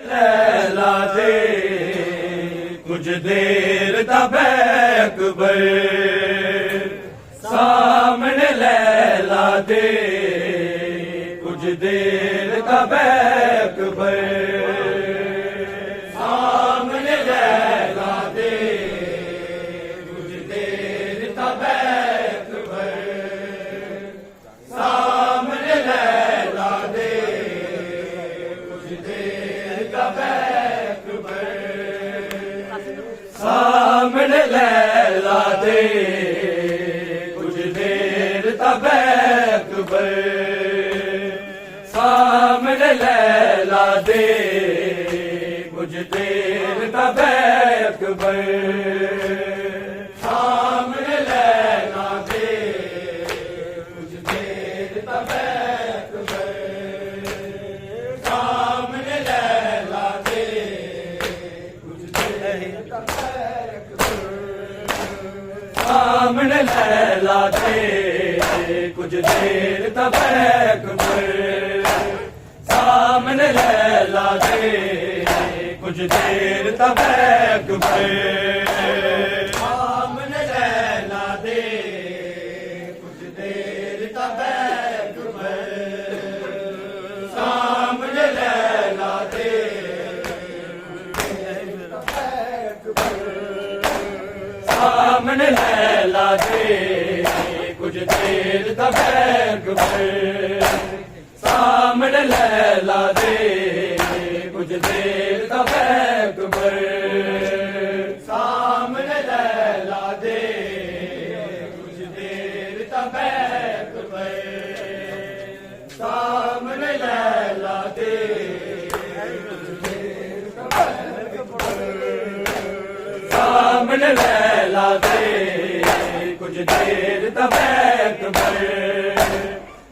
लैला दे कुछ देर तब अकबर सामने लैला दे कुछ देर तब अकबर सामने लैला दे कुछ देर तब अकबर सामने लैला दे कुछ देर तब अकबर सामने लैला दे कुछ देर तब अकबर सामने लैला दे कुछ देर तब अकबर सामने लैला दे कुछ देर तब अकबर सामने लैला दे कुछ देर तब सामने लैला दे कुछ देर तब अकबर सामने लैला दे कुछ देर तब अकबर सामने लैला दे कुछ देर तब अकबर सामने लैला दे सामने लैला दे कुछ देर तब अकबर सामने लैला दे कुछ देर तब अकबर सामने लैला दे कुछ देर तब अकबर सामने लैला दे कुछ देर तब सामने लैला दे कुछ देर तब अकबर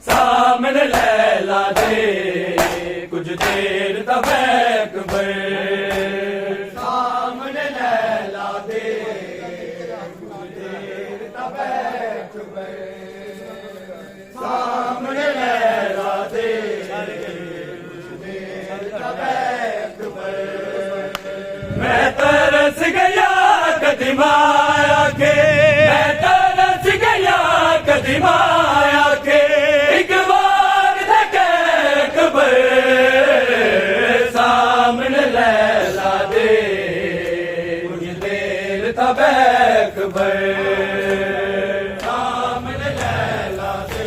सामने लैला दे कुछ देर तब अकबर सामने लैला दे कुछ देर तब अकबर सामने लैला दे कुछ देर तब अकबर मैं तरस गया कदीमाया के मैं तरस गया कदीमाया के एक बार देखे अकबर सामने लैला दे कुछ देर तब अकबर सामने लैला दे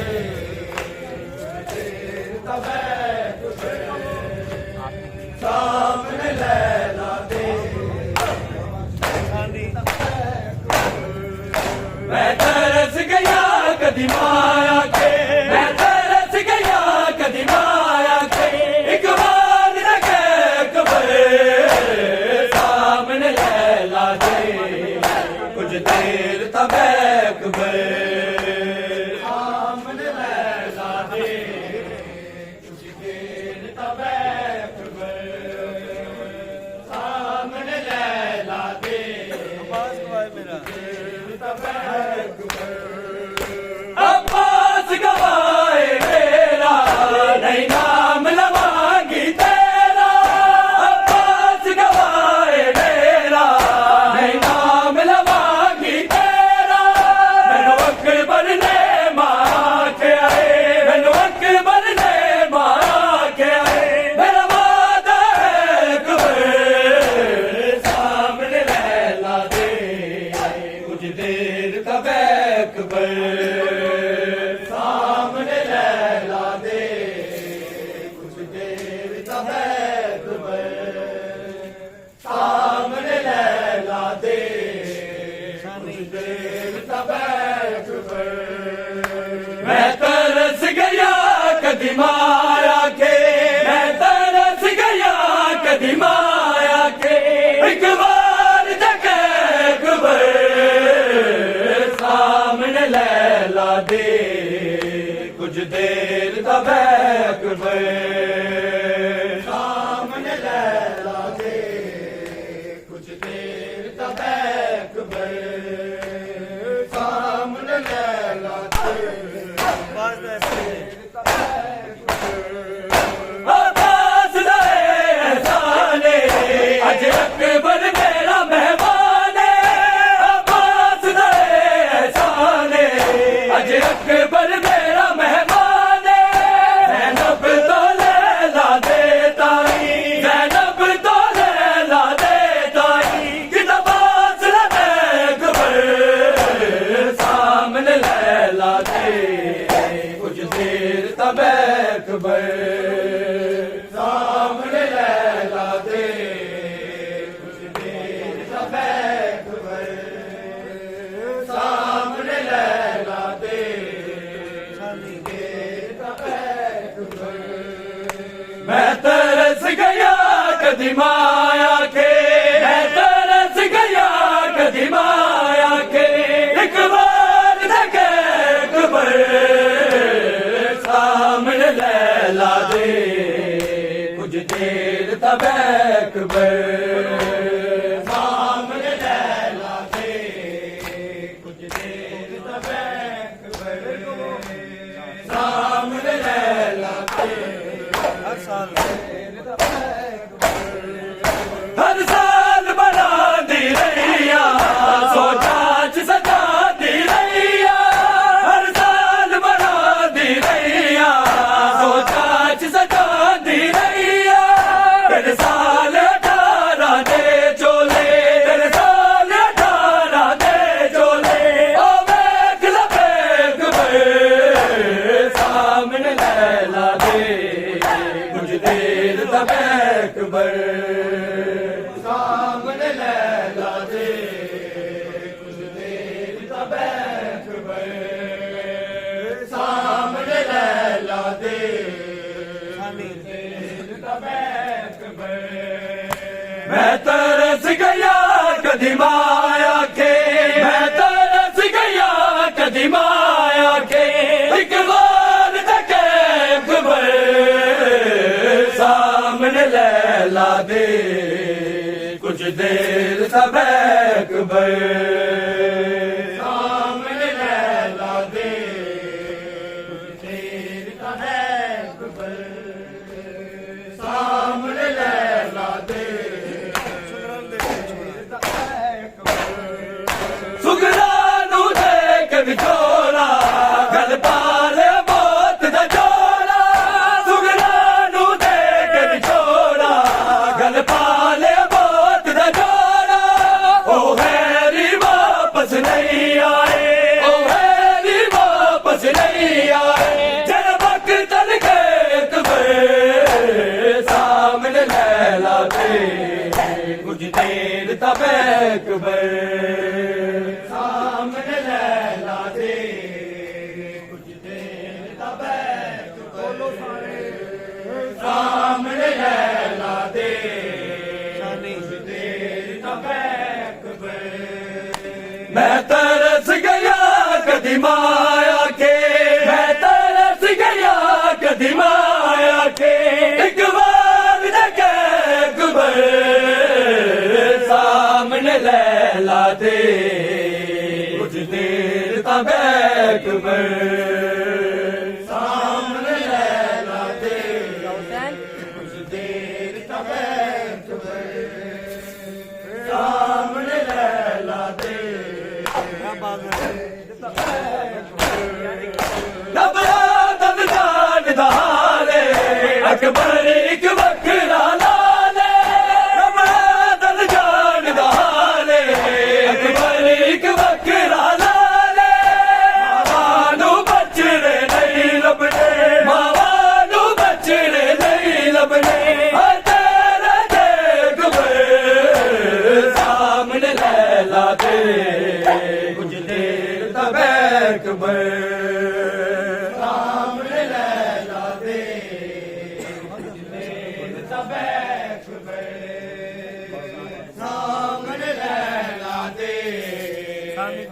कुछ देर तब अकबर सामने लैला दे मैं तरस गया कदीमाया के मैं तरस गया कदीमाया के एक बार देखे अकबर सामने लैला दे कुछ देर तब अकबर सामने लैला दे कुछ देर तब अकबर सामने लैला दे अब्बास गवाए मेरा नहीं नाम लवांगी तेरा अब्बास गवाए मेरा नहीं नाम लवांगी तेरा मैनू अकबर ने मारा के आए मैनू अकबर ने मारा के आए मेरा वादा है अकबर सामने लैला दे कुछ देर तब अकबर सामने लैला दे कुछ देर तब अकबर सामने लैला दे कुछ देर तब अकबर मैं तरस गया कदीमाया के मैं तरस गया कदीमाया के एक बार देखे अकबर सामने लैला दे कुछ देर तब अकबर सामने लैला दे कुछ देर तब अकबर गया कदी माया के, मैं तरस गया कदी माया के, एक बार देखे कबर सामने लैला दे, कुछ देर तब अकबर सामने लैला दे, कुछ देर तब अकबर सामने लैला दे, हर साल बना दी रैया, सोचा सजा दी रैया, हर साल बना दी रैया, सोचा सजा दी रैया, तेरे साल 18 दे चोले, तेरे साल 18 दे चोले, ओ बैक लबैक सामने लैला दे, कुछ देर तब अकबर सामने लैला दे, कुछ देर तब अकबर सामने लैला दे, कुछ देर तब अकबर। मैं तरस गया कदी माया के, मैं तरस गया कदी माया के, एक बार देखे अकबर सामने लैला दे, कुछ देर तब अकबर सामने लैला दे, कुछ देर तब अकबर सामने लैला दे, सुगरा नू देख विछोड़ा, गल पाले मौत दा जोड़ा, सुगरा नू देख विछोड़ा, गल पाले मौत दा जोड़ा, ओ हैरी वापस नहीं आए, ओ हैरी वापस नहीं आए, जब वक्त लगे अकबर सामने लैला दे, कुछ देर तब अकबर सामने लैला दे, कुछ देर तब अकबर सामने लैला दे, कुछ देर तब अकबर। मैं तरस गया कदी माया के, मैं तरस गया कदी माया के, एक बार देखे अकबर सामने लैला दे, कुछ देर तब अकबर सामने लैला दे, कुछ देर तब अकबर सामने लैला दे, रब आदम जान दहाले, अकबर एक बकरा लाले, रब आदम जान दहाले, अकबर एक बकरा लाले, मावानू बचड़े नहीं लबने, मावानू बचड़े नहीं लबने, तेरे अकबर सामने लैला दे, कुछ देर तब अकबर सामने लैला दे, कुछ देर तब अकबर सामने लैला दे,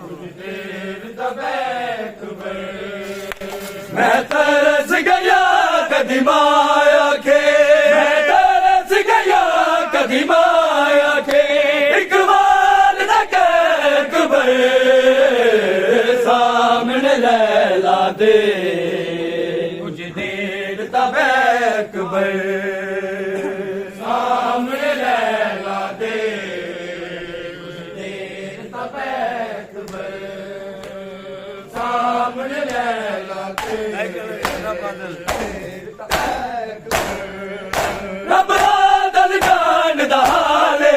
कुछ देर तब अकबर। मैं तरस गया कदी माया के, मैं तरस गया कदी माया के, एक बार देखे अकबर सामने लैला दे, कुछ देर तब अकबर सामने लैला दे, कुछ देर तब अकबर सामने लैला दे, रब आदल जान दहाले,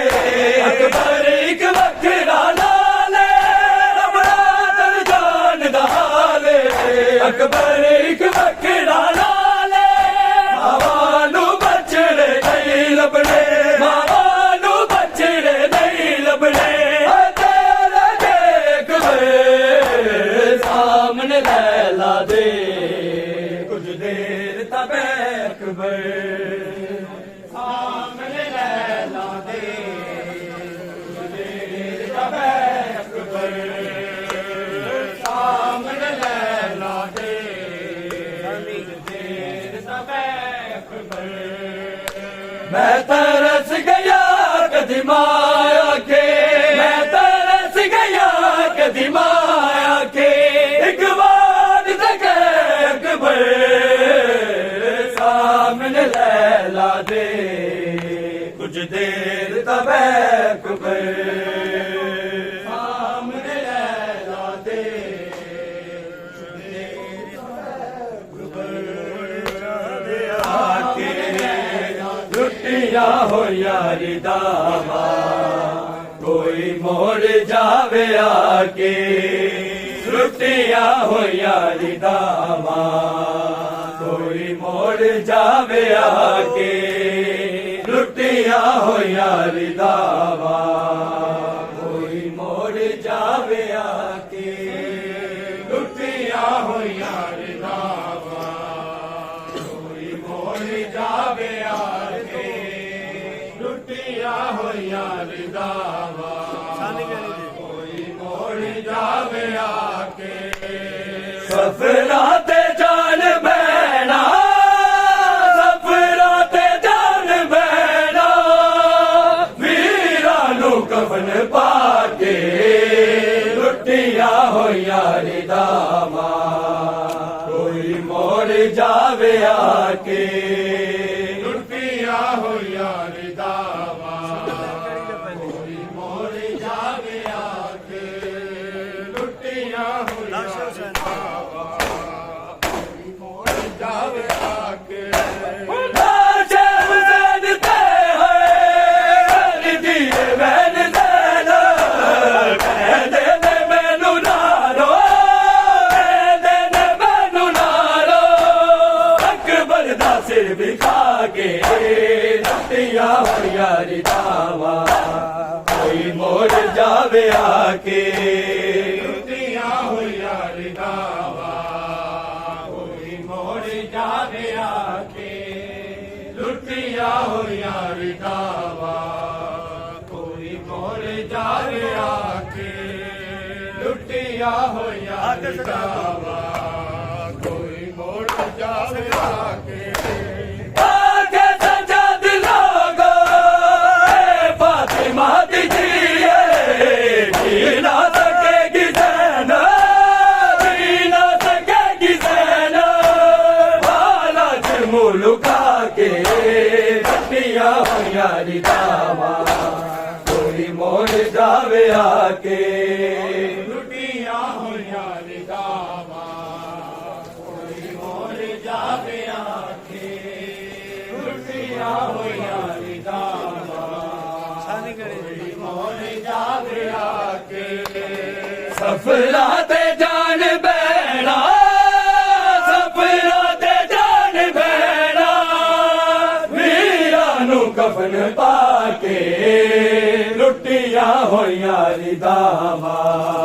अकबर एक बकरा लाले, रब आदल जान दहाले, अकबर एक बकरा लाले, मावानू बचड़े नहीं लबने, मावानू बचड़े नहीं लबने, तेरे अकबर सामने लैला दे, कुछ देर तब अकबर ਮੈਂ ਤਰਸ ਗਿਆ ਕਦੀ ਮਾਇਆ ਕੇ ਮੈਂ ਤਰਸ ਗਿਆ ਕਦੀ ਮਾਇਆ ਕੇ ਇੱਕ ਵਾਰ ਤੱਕ ਅਕਬਰ ਸਾਹਮਣੇ ਲੈ ਲਾ ਦੇ ਕੁਝ ਦੇਰ ਤੱਕ ਅਕਬਰ ਸਾਹਮਣੇ ਲੈ ਲਾ ਦੇ ਕੁਝ ਦੇਰ ਤੱਕ ਆਕੇ ਲੁੱਟਿਆ ਹੋ ਯਾਰੀ ਦਾਵਾ ਕੋਈ ਮੋੜ ਜਾਵੇ ਆਕੇ ਲੁੱਟਿਆ ਹੋ ਯਾਰੀ ਦਾਵਾ ਕੋਈ ਮੋੜ ਜਾਵੇ ਆਕੇ ਲੁੱਟਿਆ ਹੋ ਯਾਰੀ ਦਾਵਾ ਕੋਈ ਮੋੜ ਜਾਵੇ ਆਕੇ ਲੁੱਟਿਆ ਹੋ ਯਾਰੀ ਦਾਵਾ ਕੋਈ ਮੋੜ ਜਾਵੇ ਆਕੇ ਲੁੱਟਿਆ ਹੋ ਯਾਰੀ ਦਾਵਾ ਕੋਈ ਮੋੜ ਜਾਵੇ ਆਕੇ ਸਫਰਾਂ ਤੇ ਜਾਨ ਬਹਿਣਾ ਸਫਰਾਂ ਤੇ ਜਾਨ ਬਹਿਣਾ ਵੀਰਾਂ ਨੂੰ ਕਫਨ ਪਾ ਕੇ ਲੁੱਟਿਆ ਹੋ ਯਾਰੀ ਦਾਵਾ ਕੋਈ ਮੋੜ ਜਾਵੇ ਆਕੇ ਲੁੱਟਿਆ ਹੋ ਯਾਰੀ ਦਾਵਾ ਕੋਈ ਮੋੜ ਜਾਵੇ ਆਕੇ ਲੁੱਟਿਆ ਹੋ ਯਾਰੀ ਦਾਵਾ ਕੋਈ ਮੋੜ ਜਾਵੇ ਆਕੇ ਸਿਰ ਵਿਖਾ ਕੇ ਲੁੱਟਿਆ ਹੋ ਯਾਰੀ ਦਾਵਾ ਕੋਈ ਮੋੜ ਜਾਵੇ ਆਕੇ ਲੁੱਟਿਆ ਹੋ ਯਾਰੀ ਦਾਵਾ ਕੋਈ ਮੋੜ ਜਾਵੇ ਆਕੇ ਲੁੱਟਿਆ ਹੋ ਯਾਰੀ ਦਾਵਾ ਕੋਈ ਮੋੜ ਜਾਵੇ ਆਕੇ ਲੁੱਟਿਆ ਹੋ ਯਾਰੀ ਦਾਵਾ ਕੋਈ ਮੋੜ ਜਾਵੇ ਆਕੇ ਲੁਕਾ ਕੇ ਲੁੱਟਿਆ ਹੋ ਯਾਰੀ ਦਾਵਾ ਕੋਈ ਮੋੜ ਜਾਵੇ ਆਕੇ ਲੁੱਟਿਆ ਹੋ ਯਾਰੀ ਦਾਵਾ ਕੋਈ ਮੋੜ ਜਾਵੇ ਆਕੇ ਲੁੱਟਿਆ ਹੋ ਯਾਰੀ ਦਾਵਾ ਕੋਈ ਮੋੜ ਜਾਵੇ ਆਕੇ ਸਫਰਾਂ ਤੇ ਜਾਨ ਬਹਿਣਾ ਕਫਨ ਪਾ ਕੇ ਲੁੱਟਿਆ ਹੋ ਯਾਰੀ ਦਾਵਾ